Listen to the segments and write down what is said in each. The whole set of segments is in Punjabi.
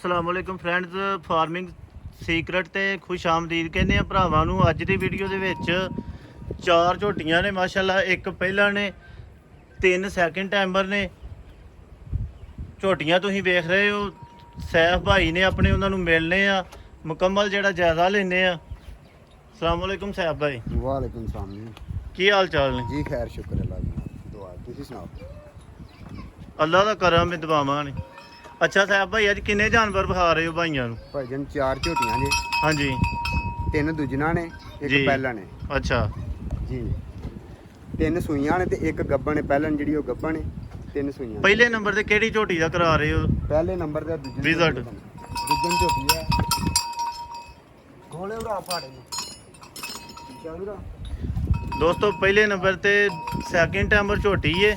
अस्सलाम वालेकुम फ्रेंड्स फार्मिंग सीक्रेट ਤੇ ਖੁਸ਼ ਆਮਦੀਦ ਕਹਿੰਦੇ ਆ ਭਰਾਵਾਂ ਨੂੰ। ਅੱਜ ਦੀ ਵੀਡੀਓ ਦੇ ਵਿੱਚ ਚਾਰ ਝੋਟੀਆਂ ਨੇ ਮਾਸ਼ਾਅੱਲਾ। ਇੱਕ ਪਹਿਲਾਂ ਨੇ, ਤਿੰਨ ਸੈਕਿੰਡ ਟਾਈਮਰ ਨੇ। ਝੋਟੀਆਂ ਤੁਸੀਂ ਵੇਖ ਰਹੇ ਹੋ, ਸੈਫ ਭਾਈ ਨੇ ਆਪਣੇ, ਉਹਨਾਂ ਨੂੰ ਮਿਲਨੇ ਆ, ਮੁਕੰਮਲ ਜਿਹੜਾ ਜਾਇਜ਼ਾ ਲੈਣੇ ਆ। अस्सलाम वालेकुम सैफ भाई। वालेकुम सलाम जी। ਕੀ ਹਾਲ ਚਾਲ ਨੇ जी खैर शुक्र अल्लाह दी दुआ तुसी सुनाओ। ਅੱਲਾ ਦਾ ਕਰਮ ਹੈ, ਦੁਆਵਾਂ ਨੇ। ਅੱਛਾ ਸੈਫ ਭਾਈ, ਅੱਜ ਕਿੰਨੇ ਜਾਨਵਰ ਵਿਖਾ ਰਹੇ ਹੋ ਭਾਈਆਂ ਨੂੰ? ਭਾਈਜਨ ਚਾਰ ਝੋਟੀਆਂ ਨੇ, ਹਾਂਜੀ ਤਿੰਨ ਦੁਜਣਾ ਨੇ, ਇੱਕ ਜੀ। ਪਹਿਲਾ ਨੇ ਅੱਛਾ ਜੀ। ਤਿੰਨ ਸੂਈਆਂ ਨੇ ਤੇ ਇੱਕ ਗੱਬਣ ਨੇ। ਪਹਿਲਣ ਜਿਹੜੀ ਉਹ ਗੱਬਣ ਨੇ, ਤਿੰਨ ਸੂਈਆਂ। ਪਹਿਲੇ ਨੰਬਰ ਤੇ ਕਿਹੜੀ ਝੋਟੀ ਦਾ ਕਰਾ ਰਹੇ ਹੋ? ਪਹਿਲੇ ਨੰਬਰ ਤੇ ਦੁਜਣ Visit। ਦੁਜਣ ਝੋਟੀ ਹੈ। ਗੋਲੇ ਉਰਾ ਫਾੜੇ ਨੂੰ ਚਾਲੂਰਾ। ਦੋਸਤੋ ਪਹਿਲੇ ਨੰਬਰ ਤੇ ਸੈਕਿੰਡ ਟਾਈਮਰ ਝੋਟੀ ਏ,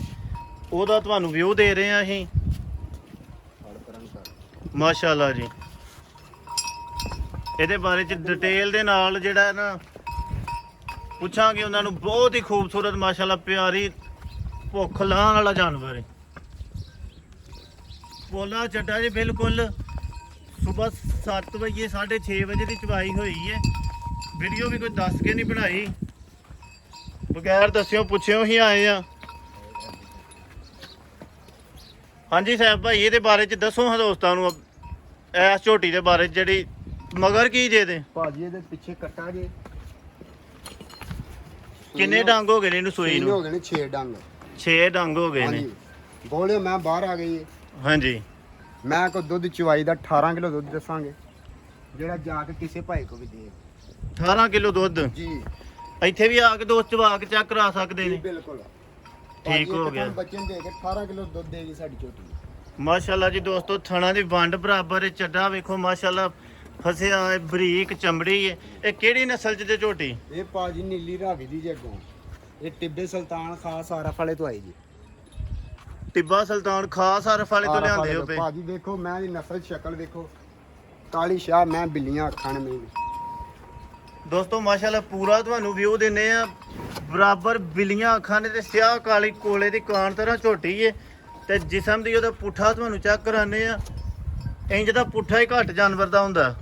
ਉਹਦਾ ਤੁਹਾਨੂੰ ਵਿਊ ਦੇ ਰਹੇ ਆ ਅਸੀਂ। ਮਾਸ਼ਾਅੱਲਾ ਜੀ, ਇਹਦੇ ਬਾਰੇ ਚ ਡਿਟੇਲ ਦੇ ਨਾਲ ਜਿਹੜਾ ਨਾ ਪੁੱਛਾਂਗੇ ਉਹਨਾਂ ਨੂੰ। ਬਹੁਤ ਹੀ ਖੂਬਸੂਰਤ ਮਾਸ਼ਾਅੱਲਾ, ਪਿਆਰੀ ਭੁੱਖ ਲਾਹਣ ਵਾਲਾ ਜਾਨਵਰ ਹੈ। ਪੋਲਾ ਚੱਡਾ ਜੀ ਬਿਲਕੁਲ। ਸਵੇਰ 7 ਵਜੇ 6:30 ਵਜੇ ਦੀ ਚਵਾਈ ਹੋਈ ਹੈ। ਵੀਡੀਓ ਵੀ ਕੋਈ ਦੱਸ ਕੇ ਨਹੀਂ ਬਣਾਈ, ਬਗੈਰ ਦੱਸਿਓ ਪੁੱਛਿਓ ਹੀ ਆਏ ਆ। ਹਾਂਜੀ ਸਾਹਿਬ ਭਾਈ, ਇਹਦੇ ਬਾਰੇ ਚ ਦੱਸੋ ਹਾਂ ਦੋਸਤਾਂ ਨੂੰ, ਇਸ ਝੋਟੀ ਦੇ ਬਾਰੇ ਜਿਹੜੀ ਮਗਰ ਕੀ ਜੇ ਦੇ? ਭਾਜੀ ਇਹਦੇ ਪਿੱਛੇ ਕੱਟਾ ਜੇ। ਕਿੰਨੇ ਡੰਗ ਹੋ ਗਏ ਨੇ ਇਹਨੂੰ ਸੂਈ ਹੋ ਨੂੰ? ਗਏ ਨੇ 6 ਡੰਗ। 6 ਡੰਗ ਹੋ ਗਏ ਨੇ। ਹਾਂਜੀ ਗੋਲੇ ਮੈਂ ਬਾਹਰ ਆ ਗਈ। ਹਾਂਜੀ ਮੈਂ ਕੋ ਦੁੱਧ ਚਵਾਈ ਦਾ 18 ਕਿਲੋ ਦੁੱਧ ਦੱਸਾਂਗੇ, ਜਿਹੜਾ ਜਾ ਕੇ ਕਿਸੇ ਭਾਈ ਕੋ ਵੀ ਦੇ। 18 ਕਿਲੋ ਦੁੱਧ ਜੀ। ਇੱਥੇ ਵੀ ਆ ਕੇ ਦੋਸਤ ਚਵਾ ਕੇ ਚੈੱਕ ਕਰਾ ਸਕਦੇ ਜੀ ਨੇ। ਬਿਲਕੁਲ ਠੀਕ ਹੋ ਗਿਆ। ਬੱਚੇ ਨੂੰ ਦੇ ਕੇ 18 ਕਿਲੋ ਦੁੱਧ ਦੇਗੀ ਸਾਡੀ ਝੋਟੀ। ਮਾਸ਼ਾਅੱਲਾ ਜੀ ਦੋਸਤੋ, ਥਣਾ ਦੀ ਵੰਡ ਬਰਾਬਰ ਹੈ। ਚੱਡਾ ਵੇਖੋ ਮਾਸ਼ਾਅੱਲਾ, ਫਸਿਆ ਹੈ, ਬਰੀਕ ਚਮੜੀ ਹੈ। ਇਹ ਕਿਹੜੀ ਨਸਲ ਚ ਜੇ ਝੋਟੀ? ਇਹ ਭਾਜੀ ਨੀਲੀ ਰਾਵੀ ਦੀ ਜੱਗੋਂ। ਇਹ ਟਿੱਬੇ ਸੁਲਤਾਨ ਖਾਸ ਆਰਫ ਵਾਲੇ ਤੋਂ ਆਈ ਜੀ। ਟਿੱਬਾ ਸੁਲਤਾਨ ਖਾਸ ਆਰਫ ਵਾਲੇ ਤੋਂ ਲਿਆਂਦੇ ਹੋ ਪਏ। ਭਾਜੀ ਦੇਖੋ ਮੈਂ ਦੀ ਨਸਲ ਸ਼ਕਲ ਵੇਖੋ, ਕਾਲੀ ਸ਼ਾਹ, ਮੈਂ ਬਿੱਲੀਆਂ ਅੱਖਾਂ ਨੇ ਮੇਰੀ। ਦੋਸਤੋ ਮਾਸ਼ਾਅੱਲਾ ਪੂਰਾ ਤੁਹਾਨੂੰ ਵਿਊ ਦਿੰਨੇ ਆ। ਬਰਾਬਰ ਬਿੱਲੀਆਂ ਅੱਖਾਂ ਨੇ ਤੇ ਸਿਆਹ ਕਾਲੀ ਕੋਲੇ ਦੀ ਕਾਨ ਤਰ੍ਹਾਂ ਝੋਟੀ ਏ। ਤੇ ਜਿਸਮ ਦੀ ਉਹਦਾ ਪੁੱਠਾ ਤੁਹਾਨੂੰ ਚੈੱਕ ਕਰਾਨੇ ਆ। ਇੰਜ ਦਾ ਪੁੱਠਾ ਹੀ ਘੱਟ ਜਾਨਵਰ ਦਾ ਹੁੰਦਾ।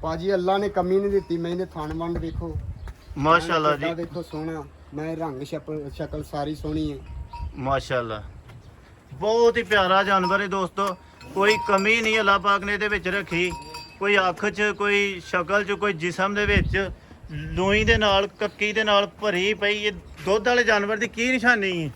ਭਾਜੀ ਅੱਲਾ ਨੇ ਕਮੀ ਨਹੀਂ ਦਿੱਤੀ। ਮੈਂ ਇਹਦੇ ਥਣ ਵੰਡ ਵੇਖੋ ਮਾਸ਼ਾਅੱਲਾ ਜੀ, ਦੇਖੋ ਸੋਹਣਾ। ਮੈਂ ਰੰਗ ਸ਼ਕਲ ਸਾਰੀ ਸੋਹਣੀ ਹੈ। ਮਾਸ਼ਾਅੱਲਾ ਬਹੁਤ ਹੀ ਪਿਆਰਾ ਜਾਨਵਰ ਹੈ ਦੋਸਤੋ। ਕੋਈ ਕਮੀ ਨਹੀਂ ਅੱਲਾਹ ਪਾਕ ਨੇ ਇਹਦੇ ਵਿੱਚ ਰੱਖੀ। ਕੋਈ ਅੱਖ 'ਚ, ਕੋਈ ਸ਼ਕਲ 'ਚ, ਕੋਈ ਜਿਸਮ ਦੇ ਵਿੱਚ ਲੋਈ ਦੇ ਨਾਲ, ਕੱਕੀ ਦੇ ਨਾਲ ਭਰੀ ਪਈ। ਇਹ ਦੁੱਧ ਵਾਲੇ ਜਾਨਵਰ ਦੀ ਕੀ ਨਿਸ਼ਾਨੀ ਹੈ?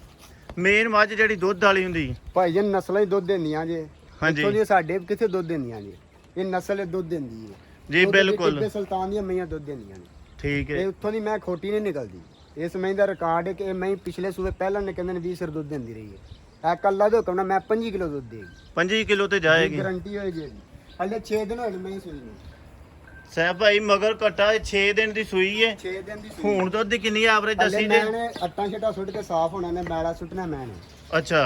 ਮੇਨ ਮੱਝ ਜਿਹੜੀ ਦੁੱਧ ਵਾਲੀ ਹੁੰਦੀ। ਭਾਈ ਜੀ ਨਸਲਾਂ ਹੀ ਦੁੱਧ ਦਿੰਦੀਆਂ ਜੇ। ਹਾਂਜੀ। ਇੱਥੋਂ ਦੀ ਸਾਡੇ ਕਿੱਥੇ ਦੁੱਧ ਦਿੰਦੀਆਂ ਜੇ? ਇਹ ਨਸਲ ਇਹ ਦੁੱਧ ਦਿੰਦੀ ਹੈ ਜੀ ਬਿਲਕੁਲ। ਟਿੱਬੇ ਸੁਲਤਾਨ ਦੀਆਂ ਮਈਆਂ ਦੁੱਧ ਦਿੰਦੀਆਂ ਨੇ। ਠੀਕ ਹੈ। ਇਹ ਉੱਥੋਂ ਦੀ ਮੈਂ ਖੋਟੀ ਨਹੀਂ ਨਿਕਲਦੀ। ਇਸ ਮਹੀਂ ਦਾ ਰਿਕਾਰਡ ਹੈ ਕਿ ਇਹ ਮਹੀਂ ਪਿਛਲੇ ਸੂਬੇ ਪਹਿਲਾਂ ਨੇ ਕਹਿੰਦੇ ਨੇ 20 ਸਰ ਦੁੱਧ ਦਿੰਦੀ ਰਹੀ ਹੈ। ਇਹ ਕੱਲਾ ਦੇ ਹੁਕਮ ਨਾਲ ਮੈਂ 25 ਕਿਲੋ ਦੁੱਧ ਦੇਗੀ। 25 ਕਿਲੋ ਤੇ ਜਾਏਗੀ। ਗਾਰੰਟੀ ਹੋਏਗੀ ਜੀ। ਹਲੇ 6 ਦਿਨ ਹੋਏ ਨੇ ਮੈਂ ਸੂਈ ਨੂੰ। ਸਾਹਿਬ ਭਾਈ ਮਗਰ ਕੱਟਾ 6 ਦਿਨ ਦੀ ਸੂਈ ਹੈ। 6 ਦਿਨ ਦੀ ਸੂਈ। ਹੁਣ ਦੁੱਧ ਦੀ ਕਿੰਨੀ ਐਵਰੇਜ ਹਲੇ ਦੱਸੀ ਜੇ? ਮੈਨੇ ਅੱਟਾਂ ਛਟਾ ਸੁੱਟ ਕੇ ਸਾਫ਼ ਹੋਣਾ ਨੇ, ਮੈਲਾ ਸੁੱਟਣਾ ਮੈਂ ਨੇ। ਅੱਛਾ,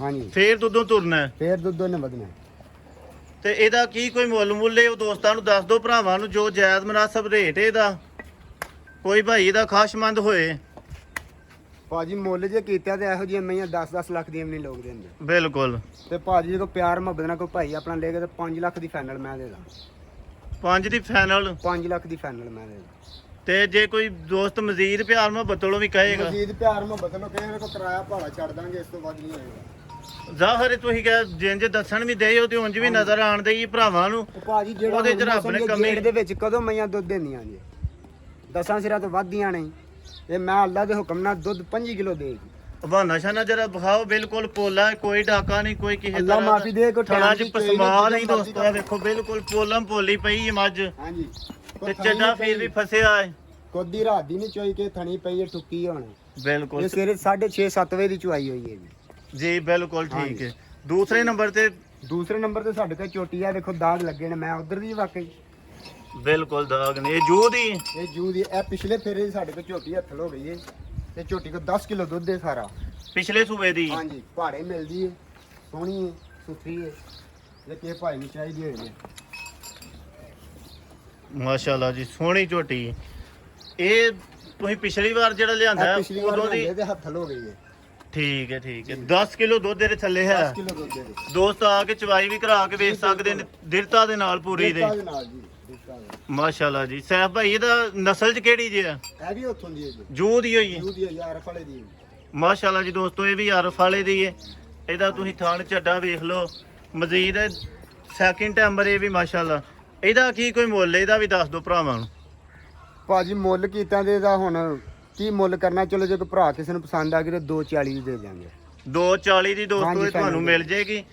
ਹਾਂਜੀ ਫੇਰ ਦੁੱਧੋਂ ਤੁਰਨਾ ਹੈ। ਫੇਰ ਦੁੱਧ ਨੇ ਵਧਣਾ। ਤੇ ਇਹਦਾ ਕੀ ਕੋਈ ਮੁੱਲ ਹੈ? ਉਹ ਦੋਸਤਾਂ ਨੂੰ ਦੱਸ ਦਿਓ, ਭਰਾਵਾਂ ਨੂੰ, ਜੋ ਜਾਇਜ਼ ਮੁਨਾਸਬ ਰੇਟ ਇਹਦਾ। ਕੋਈ ਭਾਈ ਇਹਦਾ ਖਾਸ਼ਮੰਦ ਹੋਏ। ਭਾਜੀ ਮੁੱਲ ਜੇ ਕੀਤਾ ਤੇ ਇਹੋ ਜਿਹੀਆਂ ਮਈਆਂ 10-10 ਲੱਖ ਦੀਆਂ ਵੀ ਨਹੀਂ ਲੋਕ ਦਿੰਦੇ। ਬਿਲਕੁਲ। ਤੇ ਭਾਜੀ ਜਦੋਂ ਪਿਆਰ ਮੁਹੱਬਤ ਨਾਲ ਕੋਈ ਭਾਈ ਆਪਣਾ ਲੈ ਕੇ ਤੇ 5 ਲੱਖ ਦੀ ਫਾਈਨਲ ਮੈਂ ਦੇ ਦਾਂ। 5 ਦੀ ਫਾਈਨਲ। 5 ਲੱਖ ਦੀ ਫਾਈਨਲ ਮੈਂ ਦੇ ਦਾਂ। ਤੇ ਜੇ ਕੋਈ ਦੋਸਤ ਮਜ਼ੀਦ ਪਿਆਰ ਮੁਹੱਬਤ ਵੱਲੋਂ ਵੀ ਕਹੇਗਾ? ਮਜ਼ੀਦ ਪਿਆਰ ਮੁਹੱਬਤ ਨਾਲ ਕਹੇ ਕੋ ਕਿਰਾਇਆ ਭਾੜਾ ਛੱਡ ਦਾਂਗੇ, ਇਸ ਤੋਂ ਵੱਧ ਨਹੀਂ ਹੋਏਗਾ। ਜ਼ਾਹਰ ਹੈ ਤੁਸੀਂ ਕਹੇ ਜਿੰਜ ਦੱਸਣ ਵੀ ਦੇ ਹੋ ਤੇ ਉਂਝ ਵੀ ਨਜ਼ਰ ਆਣ ਦੇਈ ਭਰਾਵਾਂ ਨੂੰ। ਉਹ ਭਾਜੀ ਜਿਹੜਾ ਉਹਦੇ ਚ ਰੱਬ ਨੇ ਕਮੀ ਦੇ ਵਿੱਚ ਕਦੋਂ ਮਈਆਂ ਦੁੱਧ ਦਿੰਦੀਆਂ ਜੀ? 10 ਸਿਰਾਂ ਤੋਂ ਵੱਧਦੀਆਂ ਨਹੀਂ। ਇਹ ਮੈਂ ਅੱਲਾ ਦੇ ਹੁਕਮ ਨਾਲ ਦੁੱਧ 25 ਕਿਲੋ ਦੇਗੀ। ਬਹਾਨਾ ਸ਼ਾਨਾ ਜਰਾ ਵਿਖਾਓ। ਬਿਲਕੁਲ ਪੋਲਾ, ਕੋਈ ਡਾਕਾ ਨਹੀਂ, ਕੋਈ ਕਿਸੇ ਅੱਲਾ ਤਰ੍ਹਾਂ ਮਾਫੀ ਦੇ। ਕੋਈ ਥਣਾ ਚ ਟਾਈਮ ਦੀ ਪਸਮਾ ਨਹੀਂ ਦੋਸਤੋ। ਆਹ ਵੇਖੋ ਬਿਲਕੁਲ ਪੋਲਮ ਪੋਲੀ ਪਈ ਹੈ ਮੱਝ। ਹਾਂਜੀ। ਤੇ ਚੱਡਾ ਫੇਰ ਵੀ ਫਸਿਆ ਹੈ। ਕੋਦੀ ਰਾਤ ਦੀ ਨਹੀਂ ਚੋਈ ਕੇ ਥਣੀ ਪਈ ਹੈ ਟੁੱਕੀ ਹੁਣ। ਬਿਲਕੁਲ ਇਹ ਸਵੇਰੇ 6:30-7 ਵਜੇ ਦੀ ਚੁਆਈ ਹੋਈ ਹੈ ਜੀ। ਜੀ ਬਿਲਕੁਲ ਠੀਕ ਹੈ। ਦੂਸਰੇ ਨੰਬਰ ਤੇ? ਦੂਸਰੇ ਨੰਬਰ ਤੇ ਸਾਡੇ ਕੋਲ ਚੋਟੀ ਆ, ਦੇਖੋ ਦਾਗ ਲੱਗੇ ਨੇ। ਮੈਂ ਉਧਰ ਦੀ ਵਾਕਈ ਬਿਲਕੁਲ ਦਾਗ ਨੇ। ਇਹ ਜੂ ਦੀ? ਇਹ ਜੂ ਦੀ। ਇਹ ਪਿਛਲੇ ਫੇਰੇ ਸਾਡੇ ਕੋਲ ਝੋਟੀ ਹੱਥਲ ਹੋ ਗਈ ਹੈ। ਤੇ ਝੋਟੀ ਕੋ 10 ਕਿਲੋ ਦੁੱਧ ਹੈ ਸਾਰਾ। ਪਿਛਲੇ ਸੂਬੇ ਦੀ? ਹਾਂਜੀ। ਪਹਾੜੇ ਮਿਲਦੀ ਹੈ, ਸੋਹਣੀ ਹੈ, ਸੁਥਰੀ ਹੈ। ਇਹ ਕਿਸੇ ਭਾਈ ਨੂੰ ਚਾਹੀਦੀ ਹੋਏ ਨੇ। ਮਾਸ਼ਾਅੱਲਾ ਜੀ, ਸੋਹਣੀ ਝੋਟੀ। ਇਹ ਤੁਸੀਂ ਪਿਛਲੀ ਵਾਰ ਜਿਹੜਾ ਲਿਆਂਦਾ ਪਿਛਲੀ ਵਾਰ ਉਦੋਂ ਦੀ? ਇਹਦੇ ਹੱਥਲ ਹੋ ਗਈ ਹੈ। ਠੀਕ ਹੈ 10 ਕਿਲੋ ਦੁੱਧ ਦੇ ਥੱਲੇ ਹੈ 10 ਕਿਲੋ ਦੁੱਧ ਦੇ ਵਿੱਚ। ਦੋਸਤ ਆ ਕੇ ਚਵਾਈ ਵੀ ਕਰਾ ਕੇ ਵੇਚ ਸਕਦੇ ਨੇ ਦਿਰਤਾ ਦੇ ਨਾਲ ਪੂਰੀ ਦੇ ਦਿੱਤਾ ਦੇ ਨਾਲ ਜੀ, ਦਿੱਤਾ ਦੇ। ਮਾਸ਼ਾਅੱਲਾ ਜੀ। ਸੈਫ ਭਾਈ ਇਹਦਾ ਨਸਲ ਚ ਕਿਹੜੀ ਜੀ ਆ? ਇਹ ਵੀ ਉੱਥੋਂ ਦੀ ਹੈ ਜੀ, ਜੂ ਦੀ ਹੋਈ ਹੈ ਜੂ ਦੀ ਹੈ ਯਾਰ ਫਲੇ ਦੀ ਹੈ। ਮਾਸ਼ਾਅੱਲਾ ਜੀ ਦੋਸਤੋ, ਇਹ ਵੀ ਅਰਫ ਵਾਲੇ ਦੀ ਹੈ। ਇਹਦਾ ਤੁਸੀਂ ਥਾਣ ਝੱਡਾ ਵੇਖ ਲਓ। ਮਜ਼ੀਦ ਸੈਕਿੰਡ ਟੈਂਬਰ ਇਹ ਵੀ ਮਾਸ਼ਾਅੱਲਾ। ਇਹਦਾ ਕੀ ਕੋਈ ਮੁੱਲ ਇਹਦਾ ਵੀ ਦੱਸ ਦਿਓ ਭਰਾਵਾਂ ਨੂੰ। ਭਾਜੀ ਮੁੱਲ ਕੀਤਾ ਦੇ ਦਾ ਹੁਣ ਕੀ ਮੁੱਲ ਕਰਨਾ, ਚਲੋ ਜੇ ਕੋਈ ਭਰਾ ਕਿਸੇ ਨੂੰ ਪਸੰਦ ਆ ਗਈ ਤਾਂ 240 ਦੇ ਦਿਆਂਗੇ। 240 ਦੀ ਦੋਸਤੋ ਹਾਂਜੀ, ਇਹ ਤੁਹਾਨੂੰ final ਮਿਲ ਜੇਗੀ।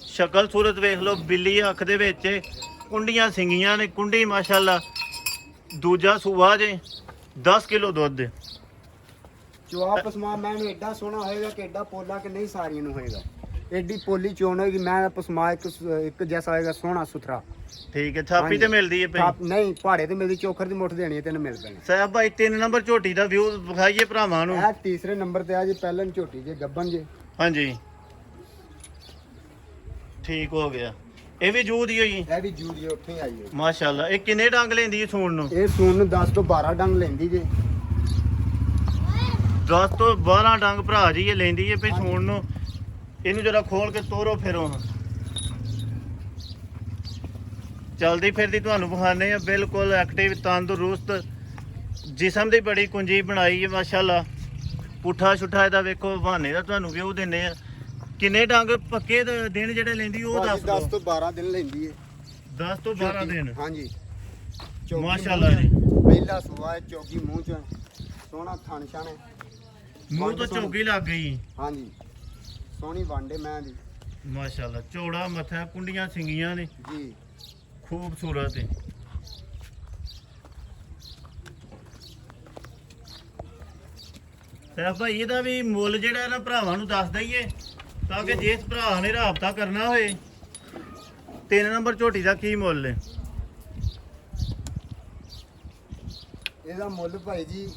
ਸ਼ਕਲ ਸੂਰਤ ਵੇਖ ਲਓ, ਬਿੱਲੀ ਅੱਖ ਦੇ ਵਿੱਚ ਕੁੰਡੀਆਂ ਸਿੰਗੀਆਂ ਨੇ, ਕੁੰਡੀ ਮਾਸ਼ਾਅੱਲਾ। ਦੂਜਾ ਸੂਆ ਜੇ 10 ਕਿਲੋ ਦੁੱਧ ਦੇ। ਚਵਾ ਪਸਮਾ ਮੈਨੂੰ ਐਡਾ ਸੋਹਣਾ ਹੋਏਗਾ ਕਿ ਐਡਾ ਪੋਲਾ ਕਿ ਨਹੀਂ ਸਾਰੀਆਂ ਨੂੰ ਹੋਏਗਾ। ਐਡੀ ਪੋਲੀ ਚੋਣ ਹੋਏਗੀ, ਮੈਂ ਪਸਮਾ ਇੱਕ ਜੈਸਾ ਹੋਏਗਾ, ਸੋਹਣਾ ਸੁਥਰਾ। ਠੀਕ ਹੈ, ਥਾਪੀ ਤੇ ਮਿਲਦੀ ਹੈ ਪਈ। ਨਹੀਂ ਪਹਾੜੇ ਤੇ ਮਿਲਦੀ, ਚੋਖਰ ਦੀ ਮੁੱਠ ਦੇਣੀ ਹੈ, ਤੈਨੂੰ ਮਿਲ ਪੈਣੀ। ਸਾਹਿਬ ਭਾਈ 3 ਨੰਬਰ ਝੋਟੀ ਦਾ ਵਿਊ ਵਿਖਾਈਏ ਭਰਾਵਾਂ ਨੂੰ। ਇਹ ਤੀਸਰੇ ਨੰਬਰ ਤੇ ਆ ਜੀ, ਪਹਿਲਾਂ ਝੋਟੀ ਜੇ ਗੱਬਨ ਜੇ। ਹਾਂਜੀ ਠੀਕ ਹੋ ਗਿਆ। ਇਹ ਵੀ ਜੂ ਦੀ ਹੋਈ ਇਹ ਵੀ ਜੂ ਦੀ ਉੱਥੇ ਆਈ ਹੈ ਮਾਸ਼ਾਅੱਲਾ। ਇਹ ਕਿੰਨੇ ਡੰਗ ਲੈਂਦੀ ਹੈ ਸੂਣ ਨੂੰ? ਇਹ ਸੂਣ ਨੂੰ 10 ਤੋਂ 12 ਡੰਗ ਲੈਂਦੀ ਜੇ। 10 ਤੋਂ 12 ਡੰਗ ਭਰਾ ਜੀ ਇਹ ਲੈਂਦੀ ਹੈ। ਭਈ ਸੂਣ ਨੂੰ ਇਹਨੂੰ ਜਰਾ ਖੋਲ ਕੇ ਤੋਰੋ ਫਿਰੋ। ਚਲਦੀ ਫਿਰਦੀ ਤੁਹਾਨੂੰ ਵਿਖਾਣੇ ਆ, ਬਿਲਕੁਲ ਐਕਟਿਵ ਤੰਦਰੁਸਤ ਜਿਸਮ ਦੀ ਬੜੀ ਕੁੰਜੀ ਬਣਾਈ ਹੈ ਮਾਸ਼ਾਅੱਲਾ। ਪੁੱਠਾ ਛੁੱਠਾ ਇਹਦਾ ਵੇਖੋ, ਬਹਾਨੇ ਦਾ ਤੁਹਾਨੂੰ ਵਿਊ ਦਿੰਨੇ ਆ। ਕਿੰਨੇ ਡੰਗ ਪੱਕੇ ਦਿਨ ਜਿਹੜੇ ਲੈਂਦੀ ਉਹ ਦੱਸ 10 ਦਿਓ। ਤੋਂ 12 ਦਿਨ ਲੈਂਦੀ ਹੈ। 10 ਤੋਂ 12 ਦਿਨ ਹਾਂਜੀ ਮਾਸ਼ਾਅੱਲਾ ਜੀ। ਪਹਿਲਾ ਸੂਆ ਹੈ, ਚੌਗੀ ਮੂੰਹ ਚ ਸੋਹਣਾ ਥਣ ਛਣ ਹੈ। ਮੂੰਹ ਤੋਂ ਚੌਗੀ ਲੱਗ ਗਈ। ਹਾਂਜੀ ਸੋਹਣੀ ਵਾਂਡੇ ਮੈਂ ਦੀ ਮਾਸ਼ਾਅੱਲਾ। ਚੌੜਾ ਮੱਥਾ, ਕੁੰਡੀਆਂ ਸਿੰਗੀਆਂ ਨੇ, ਜੀ ਖੂਬਸੂਰਤ ਹੈ। ਤੇ ਭਾਈ ਇਹਦਾ ਵੀ ਮੁੱਲ ਜਿਹੜਾ ਨਾ ਭਰਾਵਾਂ ਨੂੰ ਦੱਸ ਦਈਏ, ਤਾਂ ਕਿ ਜਿਸ ਭਰਾ ਨੇ ਰਾਬਤਾ ਕਰਨਾ ਹੋਏ। 3 ਨੰਬਰ ਝੋਟੀ ਦਾ ਕੀ ਮੁੱਲ ਹੈ? ਇਹਦਾ ਮੁੱਲ ਭਾਈ ਜੀ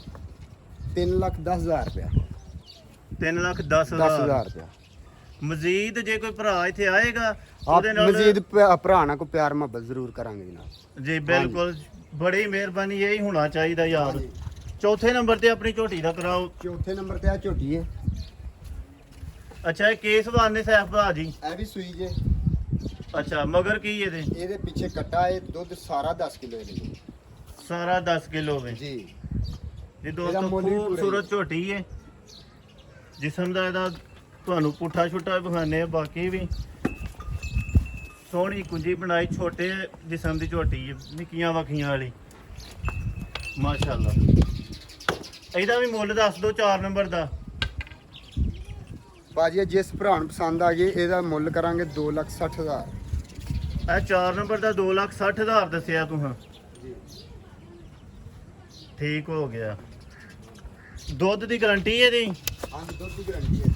3,10,000 ਰੁਪਇਆ। 3,10,000 ਰੁਪਇਆ। ਮਜ਼ੀਦ ਜੇ ਕੋਈ ਭਰਾ ਇੱਥੇ ਆਏਗਾ ਆਪ ਉਹਦੇ ਨਾਲ ਮਜ਼ੀਦ ਭਰਾ ਨਾਲ ਕੋ ਪਿਆਰ ਮੁਹੱਬਤ ਜ਼ਰੂਰ ਕਰਾਂਗੇ ਜਨਾਬ। ਜੀ ਬਿਲਕੁਲ, ਬੜੀ ਮਿਹਰਬਾਨੀ, ਇਹੀ ਹੋਣਾ ਚਾਹੀਦਾ ਯਾਰ। ਹਾਂਜੀ। ਚੌਥੇ ਨੰਬਰ ਤੇ ਆਪਣੀ ਝੋਟੀ ਦਾ ਕਰਾਓ। ਚੌਥੇ ਨੰਬਰ ਤੇ ਆ ਝੋਟੀ ਹੈ। ਅੱਛਾ, ਇਹ ਕੇਸਵਾਨ ਨੇ ਸੈਫ ਭਾ ਜੀ। ਇਹ ਵੀ ਸੂਈ ਜੇ। ਅੱਛਾ, ਮਗਰ ਕੀ ਇਹਦੇ? ਇਹਦੇ ਪਿੱਛੇ ਕੱਟਾ ਹੈ, ਦੁੱਧ ਸਾਰਾ 10 ਕਿਲੋ ਇਹਦੇ ਸਾਰਾ 10 ਕਿਲੋ ਵੇ ਜੀ। ਇਹ ਇਹਦਾ ਦੋਸਤੋ ਮੁੱਲ ਵੀ ਪੂਰਾ ਖੂਬਸੂਰਤ ਝੋਟੀ ਹੈ। ਜਿਸਮ ਦਾ ਇਹਦਾ ਤੁਹਾਨੂੰ ਪੁੱਠਾ ਛੁੱਟਾ ਵਿਖਾਣੇ ਆ। ਬਾਕੀ ਵੀ ਸੋਹਣੀ ਕੁੰਜੀ ਬਣਾਈ, ਛੋਟੇ ਜਿਸਮ ਦੀ ਝੋਟੀ ਹੈ, ਨਿੱਕੀਆਂ ਵਖੀਆਂ ਵਾਲੀ ਮਾਸ਼ਾਅੱਲਾ। ਇਹਦਾ ਵੀ ਮੁੱਲ ਦੱਸ ਦਿਓ 4 ਨੰਬਰ ਦਾ। ਬਾਜੀ ਜਿਸ ਭਰਾ ਨੂੰ ਪਸੰਦ ਆ ਗਈ ਇਹਦਾ ਮੁੱਲ ਕਰਾਂਗੇ 2,60,000। ਇਹ 4 ਨੰਬਰ ਦਾ 2,60,000 ਦੱਸਿਆ ਤੂੰ। ਹਾਂ ਜੀ ਠੀਕ ਹੋ ਗਿਆ। ਦੁੱਧ ਦੀ ਗਾਰੰਟੀ ਇਹਦੀ? ਹਾਂ ਦੁੱਧ ਦੀ ਗਾਰੰਟੀ ਹੈ।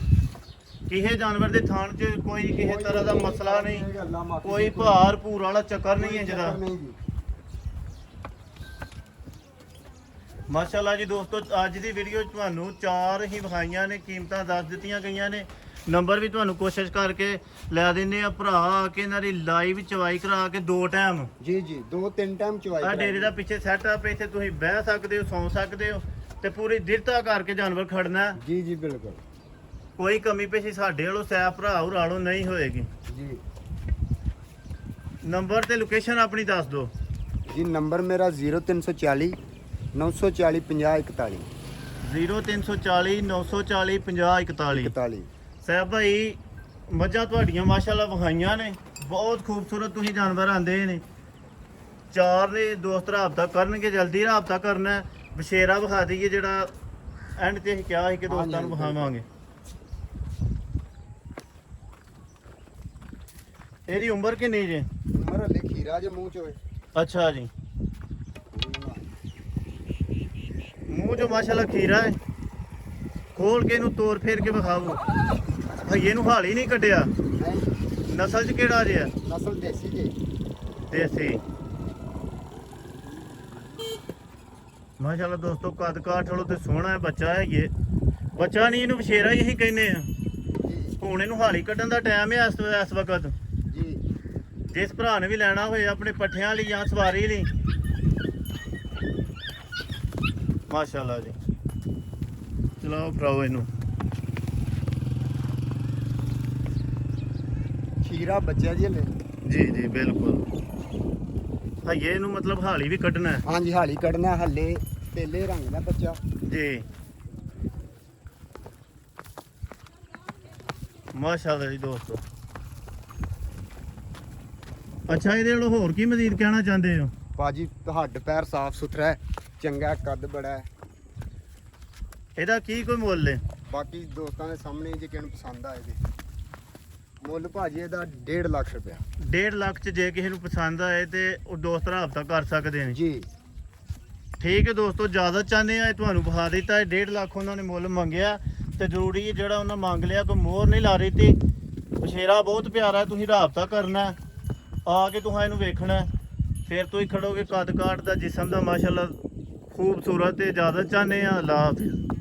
ਕਿਸੇ ਜਾਨਵਰ ਦੇ ਥਾਣ 'ਚ ਕੋਈ ਕਿਸੇ ਤਰ੍ਹਾਂ ਦਾ ਮਸਲਾ ਨਹੀਂ, ਅੱਲਾ ਮਾਫੀ ਕੋਈ ਭਾਰ ਭੂਰ ਵਾਲਾ ਚੱਕਰ ਨਹੀਂ ਹੈ ਜਿਹਦਾ। ਨਹੀਂ ਜੀ। ਮਾਸ਼ਾਅੱਲਾ ਜੀ ਦੋਸਤੋ, ਅੱਜ ਦੀ ਵੀਡੀਓ 'ਚ ਤੁਹਾਨੂੰ 4 ਹੀ ਵਿਖਾਈਆਂ ਨੇ, ਕੀਮਤਾਂ ਦੱਸ ਦਿੱਤੀਆਂ ਗਈਆਂ ਨੇ। ਨੰਬਰ ਵੀ ਤੁਹਾਨੂੰ ਕੋਸ਼ਿਸ਼ ਕਰਕੇ ਲੈ ਦਿੰਨੇ ਆ। ਭਰਾ ਆ ਕੇ ਇਹਨਾਂ ਦੀ ਲਾਈਵ ਚਵਾਈ ਕਰਾ ਕੇ 2 ਟਾਈਮ ਜੀ ਜੀ 2-3 ਟਾਈਮ ਚਵਾਈ ਆ ਡੇਰੇ ਦਾ ਪਿੱਛੇ ਸੈਟਅਪ, ਇੱਥੇ ਤੁਸੀਂ ਬਹਿ ਸਕਦੇ ਹੋ, ਸੌਂ ਸਕਦੇ ਹੋ ਤੇ ਪੂਰੀ ਦਿਰਤਾ ਕਰਕੇ ਜਾਨਵਰ ਖੜਨਾ। ਜੀ ਜੀ ਬਿਲਕੁਲ ਕੋਈ ਕਮੀ ਪੇਸ਼ੀ ਸਾਡੇ ਵੱਲੋਂ ਸੈਫ ਭਰਾ ਉਰਾਲੋਂ ਨਹੀਂ ਹੋਏਗੀ। ਜੀ। ਨੰਬਰ ਤੇ ਲੋਕੇਸ਼ਨ ਆਪਣੀ ਦੱਸ ਦਿਓ ਜੀ ਨੰਬਰ ਮੇਰਾ 0340 940 5041 0340 940 5041। 41। ਸਾਹਿਬ ਭਾਈ ਮੱਝਾਂ ਤੁਹਾਡੀਆਂ ਮਾਸ਼ਾਅੱਲਾ ਵਿਖਾਈਆਂ ਨੇ, ਬਹੁਤ ਖੂਬਸੂਰਤ ਤੁਸੀਂ ਜਾਨਵਰ ਆਂਦੇ ਨੇ। 4 ਨੇ ਦੋਸਤ ਰਾਬਤਾ ਕਰਨਗੇ, ਜਲਦੀ ਰਾਬਤਾ ਕਰਨਾ। ਬਸ਼ੇਰਾ ਵਿਖਾ ਦਈਏ ਜਿਹੜਾ ਐਂਡ ਤੇ ਅਸੀਂ ਕਿਹਾ ਸੀ ਕਿ ਦੋਸਤਾਂ ਨੂੰ ਵਿਖਾਵਾਂਗੇ। ਇਹਦੀ ਉਮਰ ਕਿੰਨੀ ਜੇ? ਉਮਰ ਹਲੇ ਖੀਰਾ ਜੇ ਮੂੰਹ ਚ ਹੋਏ। ਅੱਛਾ ਜੀ, ਮੂੰਹ ਜੋ ਮਾਸ਼ਾਅੱਲਾ ਖੀਰਾ ਹੈ। ਖੋਲ ਕੇ ਇਹਨੂੰ ਤੋਰ ਫੇਰ ਕੇ ਵਿਖਾਓ। ਭਈਏ ਨੂੰ ਹਾਲ ਹੀ ਨਹੀਂ ਕੱਢਿਆ। ਨਹੀਂ ਨਸਲ 'ਚ ਕਿਹੜਾ ਜਿਆ? ਨਸਲ ਦੇਸੀ ਜੇ। ਦੇਸੀ ਮਾਸ਼ਾਅੱਲਾ ਦੋਸਤੋ, ਕੱਦ ਕਾਠ ਵਾਲੋ ਤੇ ਸੋਹਣਾ ਹੈ ਬੱਚਾ ਹੈ। ਇਹ ਬੱਚਾ ਨਹੀਂ, ਇਹਨੂੰ ਬਸ਼ੇਰਾ ਹੀ ਇਹੀ ਕਹਿੰਦੇ ਆ। ਜੀ ਹੁਣ ਇਹਨੂੰ ਹਾਲੀ ਕੱਢਣ ਦਾ ਟਾਈਮ ਹੈ ਇਸ ਵਕਤ। ਜੀ ਜਿਸ ਭਰਾ ਨੇ ਵੀ ਲੈਣਾ ਹੋਏ ਆਪਣੇ ਪੱਠਿਆਂ ਲਈ ਜਾਂ ਸਵਾਰੀ ਲਈ, ਮਾਸ਼ਾਅੱਲਾ ਜੀ। ਚਲਾਓ ਭਰਾਓ ਇਹਨੂੰ। ਖੀਰਾ ਬੱਚਿਆ ਜੀ ਹਲੇ। ਜੀ ਜੀ ਬਿਲਕੁਲ। ਹਈਏ ਨੂੰ ਮਤਲਬ ਹਾਲੀ ਵੀ ਕੱਢਣਾ ਹੈ। ਹਾਂਜੀ ਹਾਲੀ ਕੱਢਣਾ ਹਲੇ, ਪਹਿਲੇ ਰੰਗ ਦਾ ਬੱਚਾ। ਜੀ ਮਾਸ਼ਾਅੱਲਾ ਜੀ ਦੋਸਤੋ। ਅੱਛਾ ਇਹਦੇ ਨਾਲ ਹੋਰ ਕੀ ਮਜ਼ੀਦ ਕਹਿਣਾ ਚਾਹੁੰਦੇ ਹੋ? ਬਾਜੀ ਹੱਡ ਪੈਰ ਸਾਫ ਸੁਥਰਾ ਹੈ, ਚੰਗਾ ਕੱਦ ਬੜਾ ਹੈ। ਇਹਦਾ ਕੀ ਕੋਈ ਮੁੱਲ ਹੈ? ਬਾਕੀ ਦੋਸਤਾਂ ਦੇ ਸਾਹਮਣੇ ਜੇ ਕਿਸੇ ਨੂੰ ਪਸੰਦ ਆਏ ਤੇ ਮੁੱਲ ਭਾਜੀ ਇਹਦਾ 1.5 ਲੱਖ ਰੁਪਇਆ। 1.5 ਲੱਖ ਚ ਜੇ ਕਿਸੇ ਨੂੰ ਪਸੰਦ ਆਏ ਤੇ ਉਹ ਦੋਸਤ ਰਾਬਤਾ ਕਰ ਸਕਦੇ ਨੇ। ਜੀ ਠੀਕ ਹੈ ਦੋਸਤੋ, ਜ਼ਿਆਦਾ ਚਾਹੁੰਦੇ ਆ ਇਹ ਤੁਹਾਨੂੰ ਵਿਖਾ ਦਿੱਤਾ। ਇਹ 1.5 ਲੱਖ ਉਹਨਾਂ ਨੇ ਮੁੱਲ ਮੰਗਿਆ ਤੇ ਜ਼ਰੂਰੀ ਹੈ ਜਿਹੜਾ ਉਹਨਾਂ ਮੰਗ ਲਿਆ, ਕੋਈ ਮੋਹਰ ਨਹੀਂ ਲਾ ਰਹੀ ਤੀ। ਬਸ਼ੇਰਾ ਬਹੁਤ ਪਿਆਰਾ, ਤੁਸੀਂ ਰਾਬਤਾ ਕਰਨਾ ਆ ਕੇ ਤੁਸੀਂ ਇਹਨੂੰ ਵੇਖਣਾ, ਫਿਰ ਤੁਸੀਂ ਖੜੋਗੇ। ਕੱਦ ਕਾਠ ਦਾ, ਜਿਸਮ ਦਾ ਮਾਸ਼ਾਅੱਲਾ ਖੂਬਸੂਰਤ ਤੇ ਜ਼ਿਆਦਾ ਚਾਹੁੰਦੇ ਆ। ਅੱਲਾਹ ਹਾਫਿਜ਼।